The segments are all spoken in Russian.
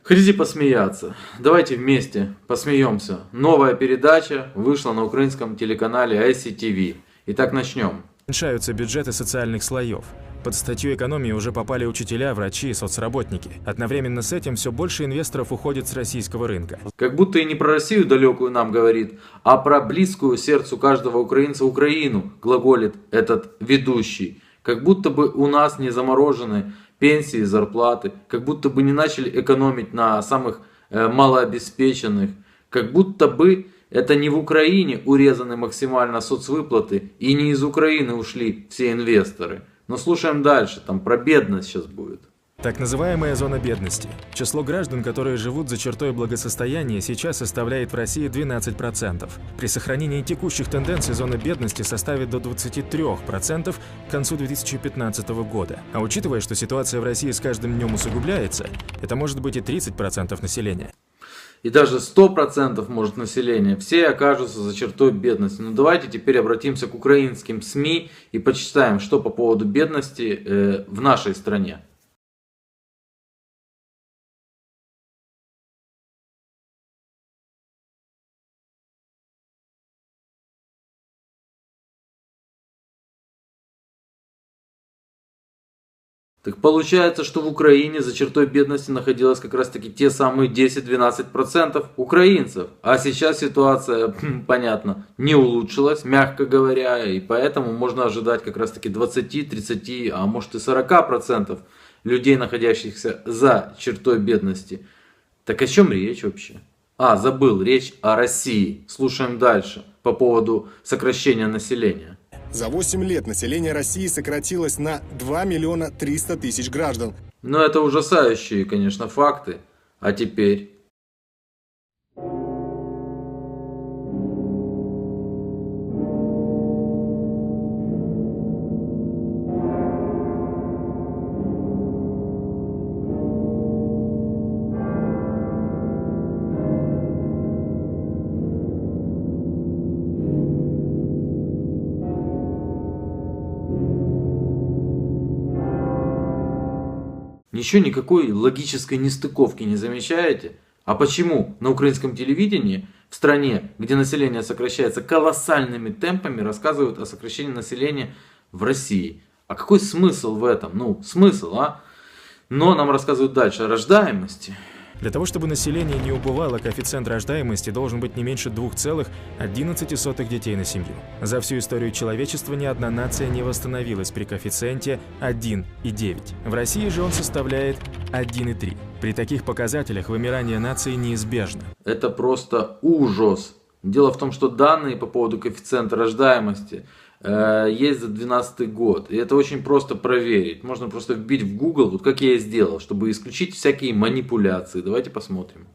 Хотите посмеяться? Давайте вместе посмеемся. Новая передача вышла на украинском телеканале ICTV. Итак, начнем. Уменьшаются бюджеты социальных слоев. Под статью экономии уже попали учителя, врачи и соцработники. Одновременно с этим все больше инвесторов уходит с российского рынка. Как будто и не про Россию далекую нам говорит, а про близкую сердцу каждого украинца Украину, глаголит этот ведущий. Как будто бы у нас не заморожены пенсии, зарплаты, как будто бы не начали экономить на самых малообеспеченных, как будто бы это не в Украине урезаны максимально соцвыплаты и не из Украины ушли все инвесторы. Но слушаем дальше, там про бедность сейчас будет. Так называемая зона бедности. Число граждан, которые живут за чертой благосостояния, сейчас составляет в России 12%. При сохранении текущих тенденций зона бедности составит до 23% к концу 2015 года. А учитывая, что ситуация в России с каждым днем усугубляется, это может быть и 30% населения. И даже 100% может населения, все окажутся за чертой бедности. Но давайте теперь обратимся к украинским СМИ и почитаем, что по поводу бедности в нашей стране. Так получается, что в Украине за чертой бедности находилось как раз таки те самые 10-12% украинцев. А сейчас ситуация, понятно, не улучшилась, мягко говоря. И поэтому можно ожидать как раз таки 20-30, а может и 40% людей, находящихся за чертой бедности. Так о чем речь вообще? Забыл, речь о России. Слушаем дальше по поводу сокращения населения. За 8 лет население России сократилось на 2 миллиона 300 тысяч граждан. Но это ужасающие, конечно, факты. А теперь... Ничего, никакой логической нестыковки не замечаете? А почему на украинском телевидении, в стране, где население сокращается колоссальными темпами, рассказывают о сокращении населения в России? А какой смысл в этом? Смысл, а? Но нам рассказывают дальше о рождаемости. Для того, чтобы население не убывало, коэффициент рождаемости должен быть не меньше 2,11 детей на семью. За всю историю человечества ни одна нация не восстановилась при коэффициенте 1,9. В России же он составляет 1,3. При таких показателях вымирание нации неизбежно. Это просто ужас. Дело в том, что данные по поводу коэффициента рождаемости есть за 2012 год. И это очень просто проверить. Можно просто вбить в Google, вот как я и сделал, чтобы исключить всякие манипуляции. Давайте посмотрим.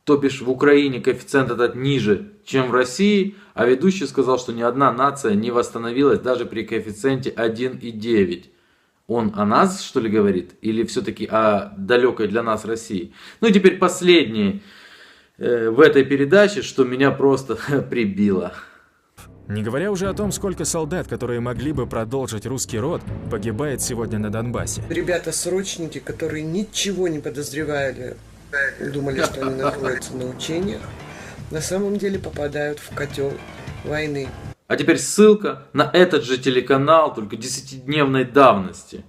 То бишь в Украине коэффициент этот ниже, чем в России, а ведущий сказал, что ни одна нация не восстановилась даже при коэффициенте 1,9. Он о нас, что ли, говорит? Или все-таки о далекой для нас России? Ну и теперь последнее в этой передаче, что меня просто прибило. Не говоря уже о том, сколько солдат, которые могли бы продолжить русский род, погибает сегодня на Донбассе. Ребята-срочники, которые ничего не подозревали, думали, что они находятся на учениях, на самом деле попадают в котел войны. А теперь ссылка на этот же телеканал, только 10-дневной давності.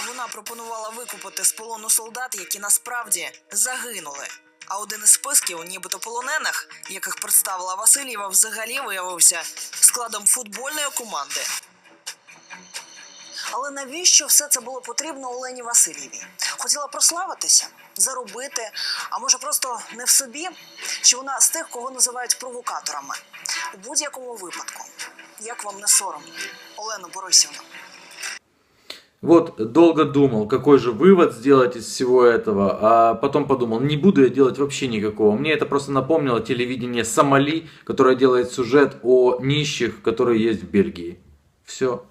Вона пропонувала викупити з полону солдат, які насправді загинули. А один із списків нібито полонених, яких представила Васильєва, взагалі виявився складом футбольної команди. Але навіщо все це було потрібно Олені Васильєвій? Хотіла прославитися, заробити, а може просто не в собі? Чи вона з тих, кого називають провокаторами? У будь-якому випадку, як вам не соромно, Олена Борисівна? Вот, долго думал, какой же вывод сделать из всего этого, а потом подумал, не буду я делать вообще никакого. Мне это просто напомнило телевидение Сомали, которое делает сюжет о нищих, которые есть в Бельгии. Все.